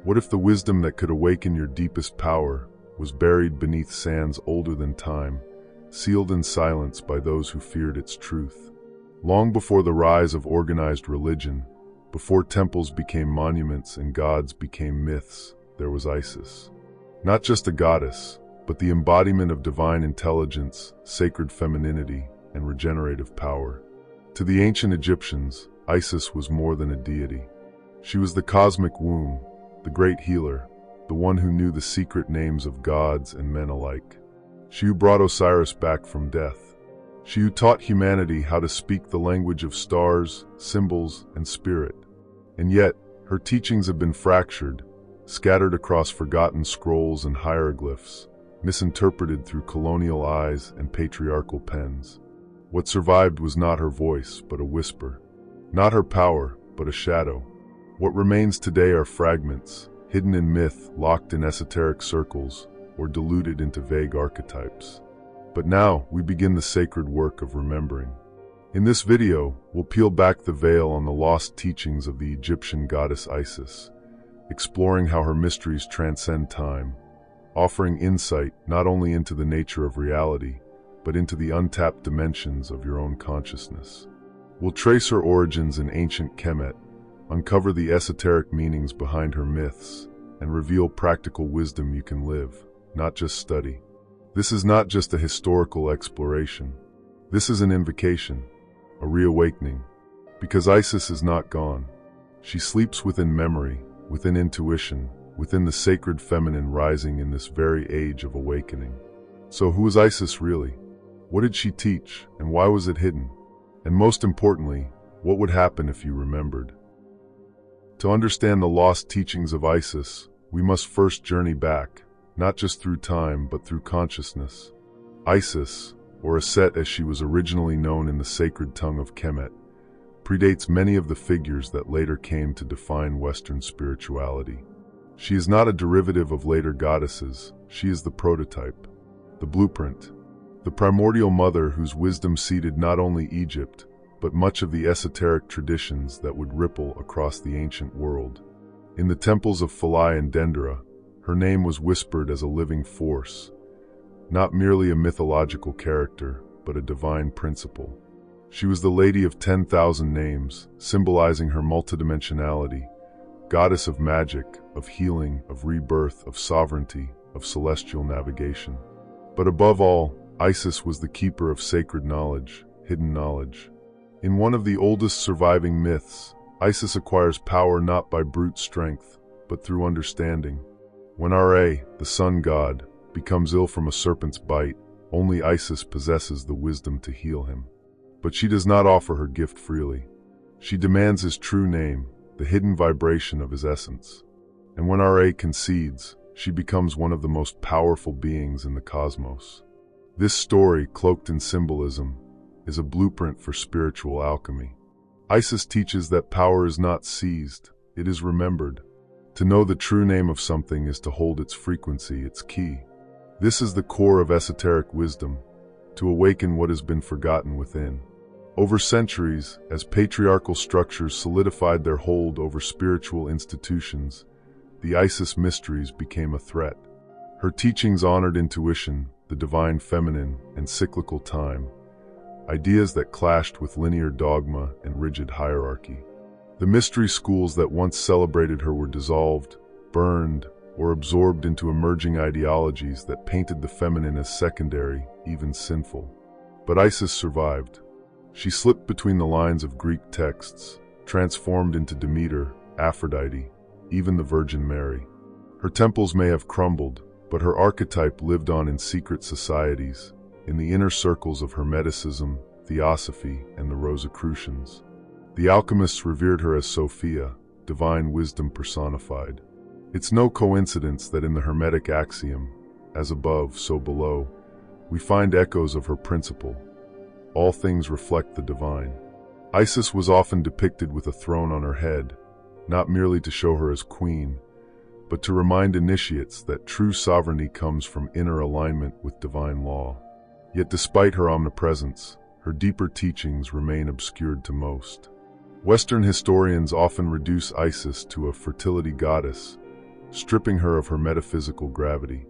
What if the wisdom that could awaken your deepest power was buried beneath sands older than time, sealed in silence by those who feared its truth? Long before the rise of organized religion, before temples became monuments and gods became myths, there was Isis. Not just a goddess, but the embodiment of divine intelligence, sacred femininity, and regenerative power. To the ancient Egyptians, Isis was more than a deity. She was the cosmic womb, the great healer, the one who knew the secret names of gods and men alike. She who brought Osiris back from death. She who taught humanity how to speak the language of stars, symbols, and spirit. And yet, her teachings have been fractured, scattered across forgotten scrolls and hieroglyphs, misinterpreted through colonial eyes and patriarchal pens. What survived was not her voice, but a whisper. Not her power, but a shadow. What remains today are fragments, hidden in myth, locked in esoteric circles, or diluted into vague archetypes. But now, we begin the sacred work of remembering. In this video, we'll peel back the veil on the lost teachings of the Egyptian goddess Isis, exploring how her mysteries transcend time, offering insight not only into the nature of reality, but into the untapped dimensions of your own consciousness. We'll trace her origins in ancient Kemet, uncover the esoteric meanings behind her myths, and reveal practical wisdom you can live, not just study. This is not just a historical exploration. This is an invocation, a reawakening. Because Isis is not gone. She sleeps within memory, within intuition, within the sacred feminine rising in this very age of awakening. So who is Isis really? What did she teach, and why was it hidden? And most importantly, what would happen if you remembered? To understand the lost teachings of Isis, we must first journey back, not just through time, but through consciousness. Isis, or Aset as she was originally known in the sacred tongue of Kemet, predates many of the figures that later came to define Western spirituality. She is not a derivative of later goddesses, she is the prototype, the blueprint, the primordial mother whose wisdom seeded not only Egypt, but much of the esoteric traditions that would ripple across the ancient world. In the temples of Philae and Dendera, her name was whispered as a living force, not merely a mythological character, but a divine principle. She was the Lady of 10,000 names, symbolizing her multidimensionality, goddess of magic, of healing, of rebirth, of sovereignty, of celestial navigation. But above all, Isis was the keeper of sacred knowledge, hidden knowledge. In one of the oldest surviving myths, Isis acquires power not by brute strength, but through understanding. When Ra, the sun god, becomes ill from a serpent's bite, only Isis possesses the wisdom to heal him. But she does not offer her gift freely. She demands his true name, the hidden vibration of his essence. And when Ra concedes, she becomes one of the most powerful beings in the cosmos. This story, cloaked in symbolism, is a blueprint for spiritual alchemy. Isis teaches that power is not seized, it is remembered. To know the true name of something is to hold its frequency, its key. This is the core of esoteric wisdom, to awaken what has been forgotten within. Over centuries, as patriarchal structures solidified their hold over spiritual institutions, the Isis mysteries became a threat. Her teachings honored intuition, the divine feminine, and cyclical time, ideas that clashed with linear dogma and rigid hierarchy. The mystery schools that once celebrated her were dissolved, burned, or absorbed into emerging ideologies that painted the feminine as secondary, even sinful. But Isis survived. She slipped between the lines of Greek texts, transformed into Demeter, Aphrodite, even the Virgin Mary. Her temples may have crumbled, but her archetype lived on in secret societies, in the inner circles of Hermeticism, Theosophy, and the Rosicrucians. The alchemists revered her as Sophia, divine wisdom personified. It's no coincidence that in the Hermetic axiom, as above, so below, we find echoes of her principle. All things reflect the divine. Isis was often depicted with a throne on her head, not merely to show her as queen, but to remind initiates that true sovereignty comes from inner alignment with divine law. Yet despite her omnipresence, her deeper teachings remain obscured to most. Western historians often reduce Isis to a fertility goddess, stripping her of her metaphysical gravity.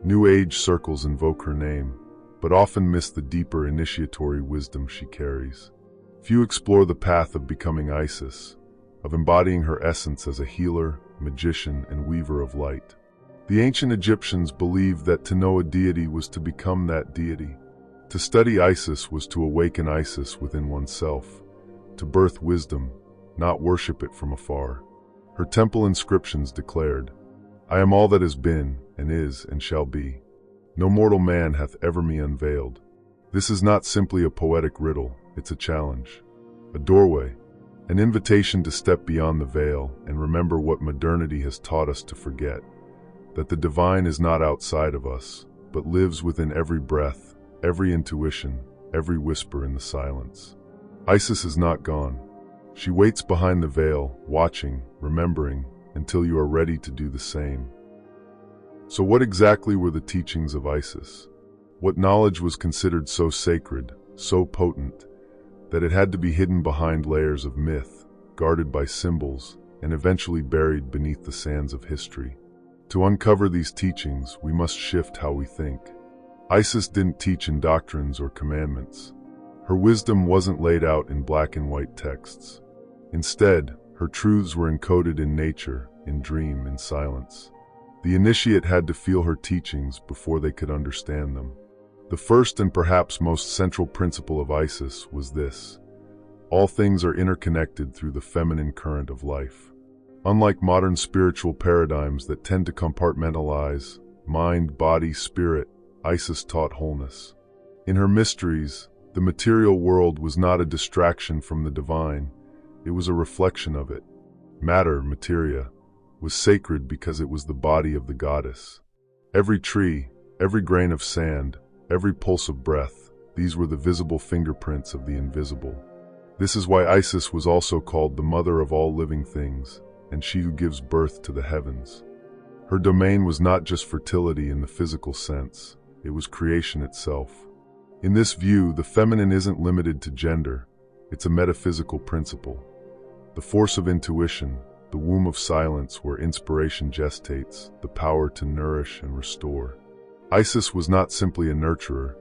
New Age circles invoke her name, but often miss the deeper initiatory wisdom she carries. Few explore the path of becoming Isis, of embodying her essence as a healer, magician, and weaver of light. The ancient Egyptians believed that to know a deity was to become that deity. To study Isis was to awaken Isis within oneself, to birth wisdom, not worship it from afar. Her temple inscriptions declared, "I am all that has been, and is, and shall be. No mortal man hath ever me unveiled." This is not simply a poetic riddle, it's a challenge, a doorway, an invitation to step beyond the veil and remember what modernity has taught us to forget, that the divine is not outside of us, but lives within every breath, every intuition, every whisper in the silence. Isis is not gone. She waits behind the veil, watching, remembering, until you are ready to do the same. So what exactly were the teachings of Isis? What knowledge was considered so sacred, so potent, that it had to be hidden behind layers of myth, guarded by symbols, and eventually buried beneath the sands of history? To uncover these teachings, we must shift how we think. Isis didn't teach in doctrines or commandments. Her wisdom wasn't laid out in black and white texts. Instead, her truths were encoded in nature, in dream, in silence. The initiate had to feel her teachings before they could understand them. The first and perhaps most central principle of Isis was this: all things are interconnected through the feminine current of life. Unlike modern spiritual paradigms that tend to compartmentalize mind, body, spirit, Isis taught wholeness. In her mysteries, the material world was not a distraction from the divine, it was a reflection of it. Matter, materia, was sacred because it was the body of the goddess. Every tree, every grain of sand, every pulse of breath, these were the visible fingerprints of the invisible. This is why Isis was also called the mother of all living things, and she who gives birth to the heavens. Her domain was not just fertility in the physical sense, it was creation itself. In this view, the feminine isn't limited to gender, it's a metaphysical principle. The force of intuition, the womb of silence where inspiration gestates, the power to nourish and restore. Isis was not simply a nurturer,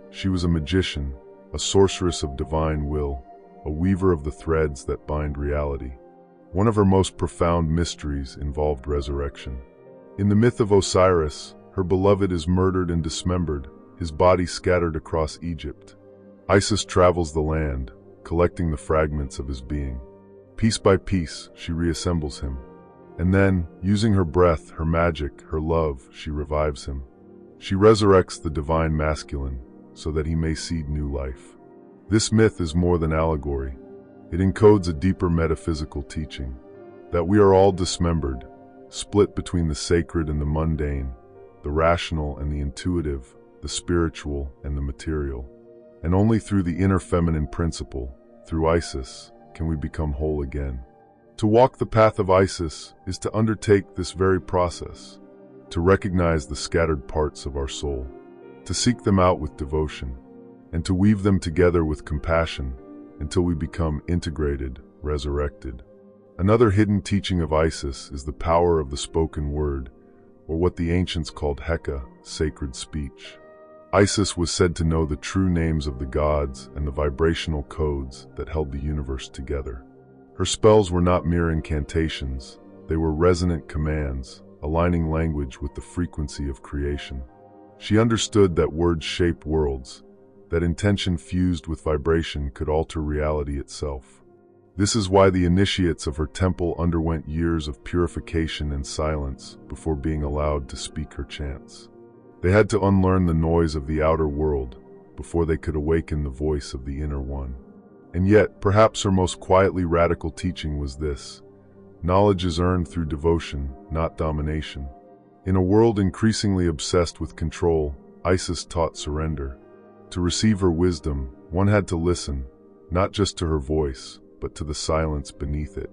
she was a magician, a sorceress of divine will, a weaver of the threads that bind reality. One of her most profound mysteries involved resurrection. In the myth of Osiris, her beloved is murdered and dismembered, his body scattered across Egypt. Isis travels the land, collecting the fragments of his being. Piece by piece, she reassembles him. And then, using her breath, her magic, her love, she revives him. She resurrects the divine masculine, so that he may seed new life. This myth is more than allegory. It encodes a deeper metaphysical teaching, that we are all dismembered, split between the sacred and the mundane, the rational and the intuitive, the spiritual and the material. And only through the inner feminine principle, through Isis, can we become whole again. To walk the path of Isis is to undertake this very process, to recognize the scattered parts of our soul, to seek them out with devotion, and to weave them together with compassion until we become integrated, resurrected. Another hidden teaching of Isis is the power of the spoken word, or what the ancients called Heka, sacred speech. Isis was said to know the true names of the gods and the vibrational codes that held the universe together. Her spells were not mere incantations, they were resonant commands, aligning language with the frequency of creation. She understood that words shape worlds, that intention fused with vibration could alter reality itself. This is why the initiates of her temple underwent years of purification and silence before being allowed to speak her chants. They had to unlearn the noise of the outer world before they could awaken the voice of the inner one. And yet, perhaps her most quietly radical teaching was this: knowledge is earned through devotion, not domination. In a world increasingly obsessed with control, Isis taught surrender. To receive her wisdom, one had to listen, not just to her voice, but to the silence beneath it,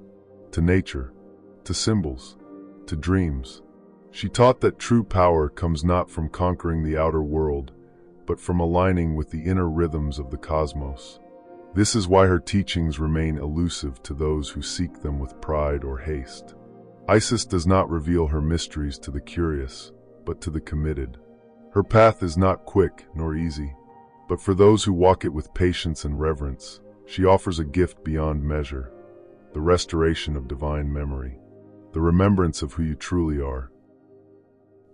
to nature, to symbols, to dreams. She taught that true power comes not from conquering the outer world, but from aligning with the inner rhythms of the cosmos. This is why her teachings remain elusive to those who seek them with pride or haste. Isis does not reveal her mysteries to the curious, but to the committed. Her path is not quick nor easy, but for those who walk it with patience and reverence, she offers a gift beyond measure, the restoration of divine memory, the remembrance of who you truly are.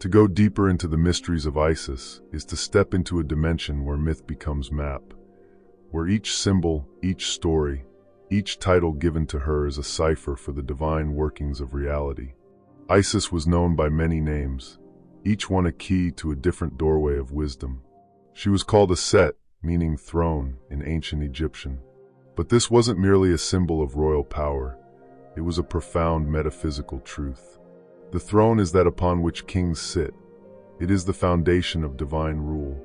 To go deeper into the mysteries of Isis is to step into a dimension where myth becomes map, where each symbol, each story, each title given to her is a cipher for the divine workings of reality. Isis was known by many names, each one a key to a different doorway of wisdom. She was called a Set, meaning throne, in ancient Egyptian. But this wasn't merely a symbol of royal power, it was a profound metaphysical truth. The throne is that upon which kings sit. It is the foundation of divine rule.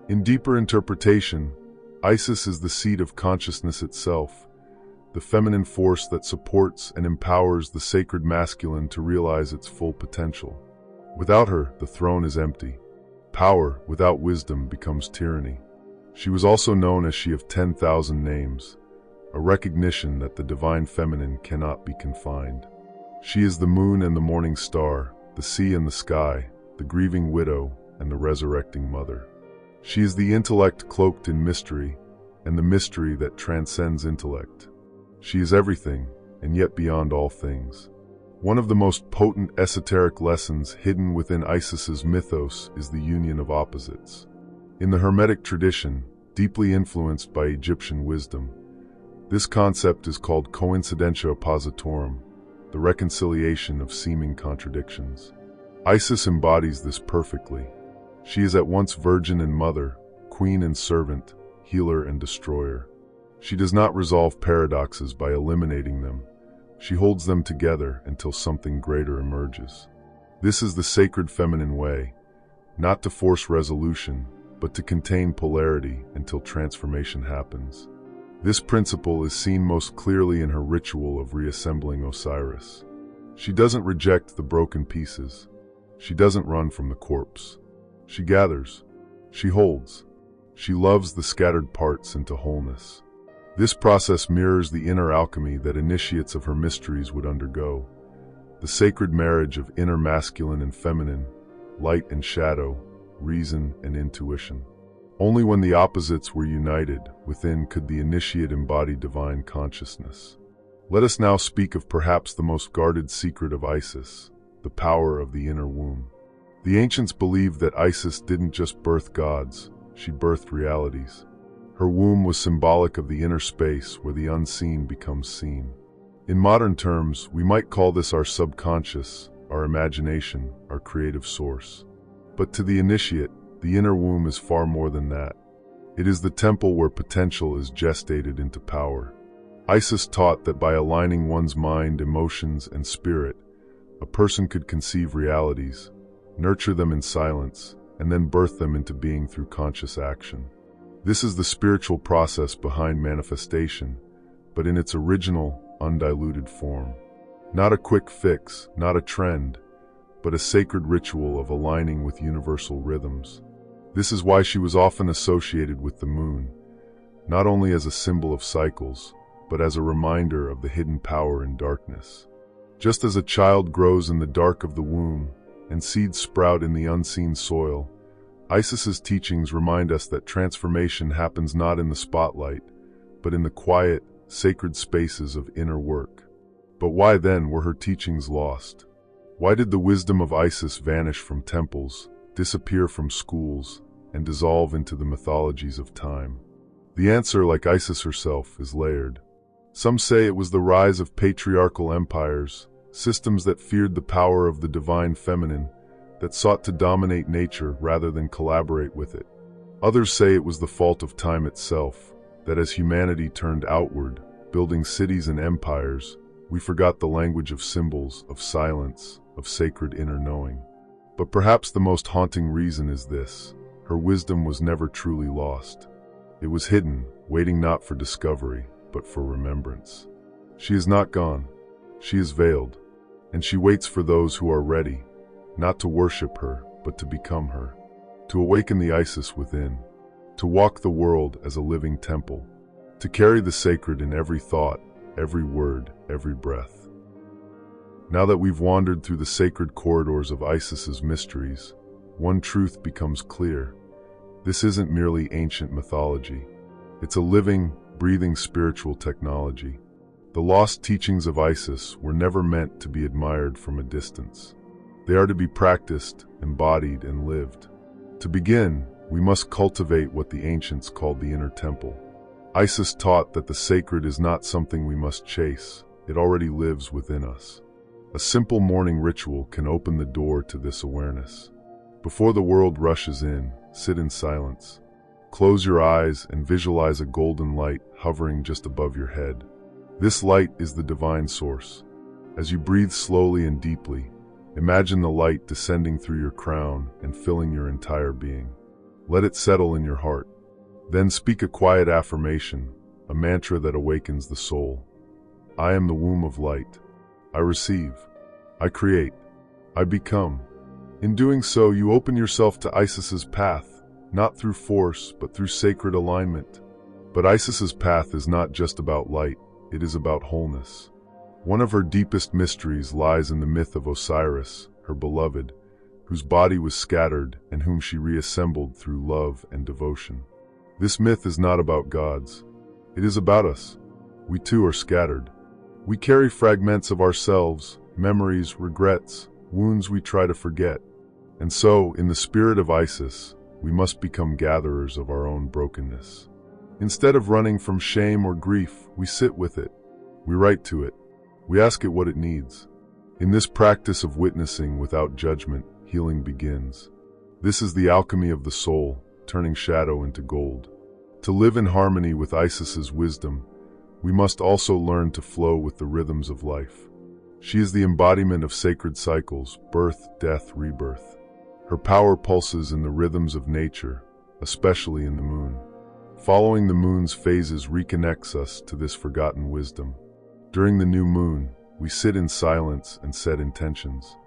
In deeper interpretation, Isis is the seat of consciousness itself, the feminine force that supports and empowers the sacred masculine to realize its full potential. Without her, the throne is empty. Power without wisdom becomes tyranny. She was also known as She of 10,000 Names, a recognition that the divine feminine cannot be confined. She is the moon and the morning star, the sea and the sky, the grieving widow and the resurrecting mother. She is the intellect cloaked in mystery, and the mystery that transcends intellect. She is everything, and yet beyond all things. One of the most potent esoteric lessons hidden within Isis's mythos is the union of opposites. In the Hermetic tradition, deeply influenced by Egyptian wisdom, this concept is called coincidentia oppositorum, the reconciliation of seeming contradictions. Isis embodies this perfectly. She is at once virgin and mother, queen and servant, healer and destroyer. She does not resolve paradoxes by eliminating them. She holds them together until something greater emerges. This is the sacred feminine way, not to force resolution, but to contain polarity until transformation happens. This principle is seen most clearly in her ritual of reassembling Osiris. She doesn't reject the broken pieces. She doesn't run from the corpse. She gathers. She holds. She loves the scattered parts into wholeness. This process mirrors the inner alchemy that initiates of her mysteries would undergo, the sacred marriage of inner masculine and feminine, light and shadow, reason and intuition. Only when the opposites were united within could the initiate embody divine consciousness. Let us now speak of perhaps the most guarded secret of Isis, the power of the inner womb. The ancients believed that Isis didn't just birth gods, she birthed realities. Her womb was symbolic of the inner space where the unseen becomes seen. In modern terms, we might call this our subconscious, our imagination, our creative source. But to the initiate, the inner womb is far more than that. It is the temple where potential is gestated into power. Isis taught that by aligning one's mind, emotions, and spirit, a person could conceive realities, nurture them in silence, and then birth them into being through conscious action. This is the spiritual process behind manifestation, but in its original, undiluted form. Not a quick fix, not a trend, but a sacred ritual of aligning with universal rhythms. This is why she was often associated with the moon, not only as a symbol of cycles, but as a reminder of the hidden power in darkness. Just as a child grows in the dark of the womb and seeds sprout in the unseen soil, Isis's teachings remind us that transformation happens not in the spotlight, but in the quiet, sacred spaces of inner work. But why then were her teachings lost? Why did the wisdom of Isis vanish from temples, disappear from schools, and dissolve into the mythologies of time? The answer, like Isis herself, is layered. Some say it was the rise of patriarchal empires, systems that feared the power of the divine feminine, that sought to dominate nature rather than collaborate with it. Others say it was the fault of time itself, that as humanity turned outward, building cities and empires, we forgot the language of symbols, of silence, of sacred inner knowing. But perhaps the most haunting reason is this: her wisdom was never truly lost. It was hidden, waiting not for discovery, but for remembrance. She is not gone. She is veiled, and she waits for those who are ready, not to worship her, but to become her, to awaken the Isis within, to walk the world as a living temple, to carry the sacred in every thought, every word, every breath. Now that we've wandered through the sacred corridors of Isis's mysteries, one truth becomes clear. This isn't merely ancient mythology. It's a living, breathing spiritual technology. The lost teachings of Isis were never meant to be admired from a distance. They are to be practiced, embodied, and lived. To begin, we must cultivate what the ancients called the inner temple. Isis taught that the sacred is not something we must chase. It already lives within us. A simple morning ritual can open the door to this awareness. Before the world rushes in, sit in silence. Close your eyes and visualize a golden light hovering just above your head. This light is the divine source. As you breathe slowly and deeply, imagine the light descending through your crown and filling your entire being. Let it settle in your heart. Then speak a quiet affirmation, a mantra that awakens the soul. I am the womb of light. I receive. I create. I become. In doing so, you open yourself to Isis's path, not through force, but through sacred alignment. But Isis's path is not just about light, it is about wholeness. One of her deepest mysteries lies in the myth of Osiris, her beloved, whose body was scattered and whom she reassembled through love and devotion. This myth is not about gods. It is about us. We too are scattered. We carry fragments of ourselves, memories, regrets, wounds we try to forget. And so, in the spirit of Isis, we must become gatherers of our own brokenness. Instead of running from shame or grief, we sit with it. We write to it. We ask it what it needs. In this practice of witnessing without judgment, healing begins. This is the alchemy of the soul, turning shadow into gold. To live in harmony with Isis's wisdom, we must also learn to flow with the rhythms of life. She is the embodiment of sacred cycles, birth, death, rebirth. Her power pulses in the rhythms of nature, especially in the moon. Following the moon's phases reconnects us to this forgotten wisdom. During the new moon, we sit in silence and set intentions.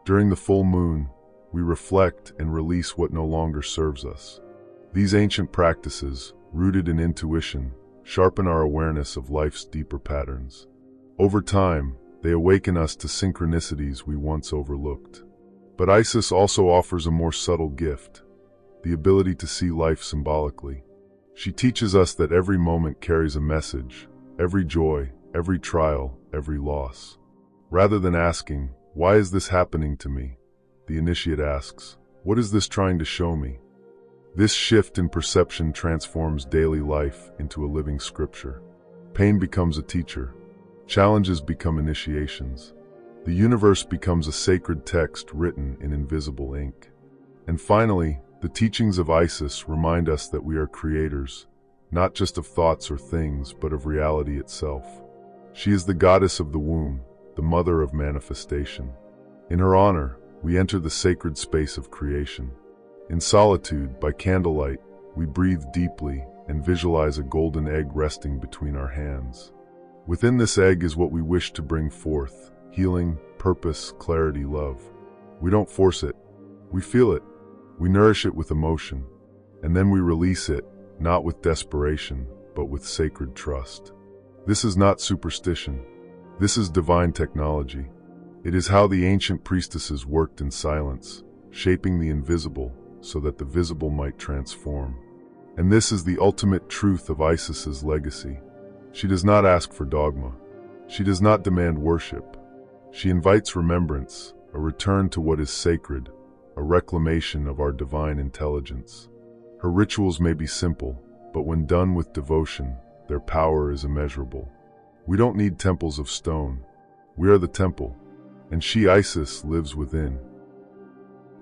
During the full moon, we reflect and release what no longer serves us. These ancient practices, rooted in intuition, sharpen our awareness of life's deeper patterns. Over time, they awaken us to synchronicities we once overlooked. But Isis also offers a more subtle gift, the ability to see life symbolically. She teaches us that every moment carries a message, every joy, every trial, every loss. Rather than asking, "Why is this happening to me?" the initiate asks, "What is this trying to show me?" This shift in perception transforms daily life into a living scripture. Pain becomes a teacher. Challenges become initiations. The universe becomes a sacred text written in invisible ink. And finally, the teachings of Isis remind us that we are creators, not just of thoughts or things, but of reality itself. She is the goddess of the womb, the mother of manifestation. In her honor, we enter the sacred space of creation. In solitude, by candlelight, we breathe deeply and visualize a golden egg resting between our hands. Within this egg is what we wish to bring forth: healing, purpose, clarity, love. We don't force it. We feel it. We nourish it with emotion. And then we release it, not with desperation, but with sacred trust. This is not superstition. This is divine technology. It is how the ancient priestesses worked in silence, shaping the invisible so that the visible might transform. And this is the ultimate truth of Isis's legacy. She does not ask for dogma. She does not demand worship. She invites remembrance, a return to what is sacred, a reclamation of our divine intelligence. Her rituals may be simple, but when done with devotion, their power is immeasurable. We don't need temples of stone. We are the temple, and she, Isis, lives within.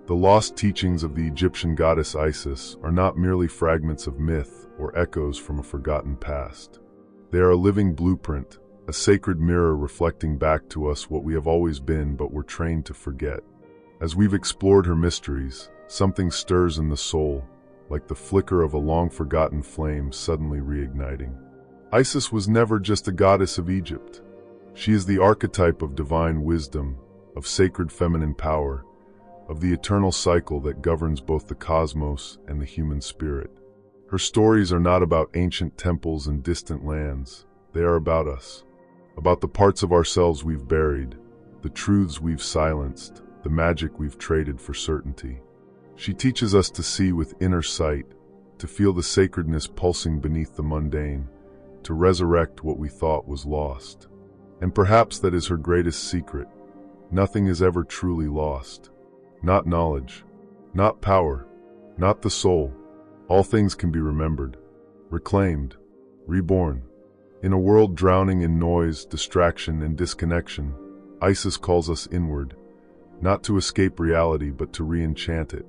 The lost teachings of the Egyptian goddess Isis are not merely fragments of myth or echoes from a forgotten past. They are a living blueprint, a sacred mirror reflecting back to us what we have always been but were trained to forget. As we've explored her mysteries, something stirs in the soul, like the flicker of a long-forgotten flame suddenly reigniting. Isis was never just a goddess of Egypt. She is the archetype of divine wisdom, of sacred feminine power, of the eternal cycle that governs both the cosmos and the human spirit. Her stories are not about ancient temples and distant lands. They are about us, about the parts of ourselves we've buried, the truths we've silenced, the magic we've traded for certainty. She teaches us to see with inner sight, to feel the sacredness pulsing beneath the mundane, to resurrect what we thought was lost. And perhaps that is her greatest secret. Nothing is ever truly lost. Not knowledge, not power, not the soul. All things can be remembered, reclaimed, reborn. In a world drowning in noise, distraction, and disconnection, Isis calls us inward, not to escape reality but to re-enchant it,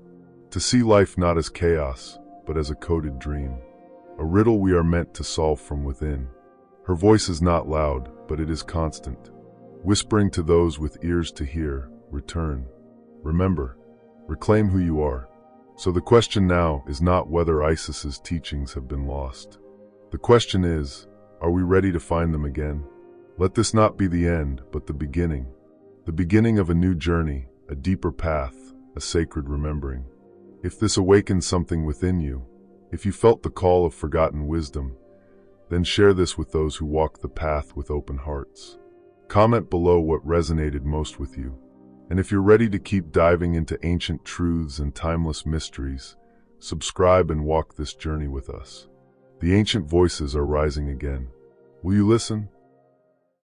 to see life not as chaos, but as a coded dream, a riddle we are meant to solve from within. Her voice is not loud, but it is constant, whispering to those with ears to hear, return, remember, reclaim who you are. So the question now is not whether Isis's teachings have been lost. The question is, are we ready to find them again? Let this not be the end, but the beginning of a new journey, a deeper path, a sacred remembering. If this awakens something within you, if you felt the call of forgotten wisdom, then share this with those who walk the path with open hearts. Comment below what resonated most with you. And if you're ready to keep diving into ancient truths and timeless mysteries, subscribe and walk this journey with us. The ancient voices are rising again. Will you listen?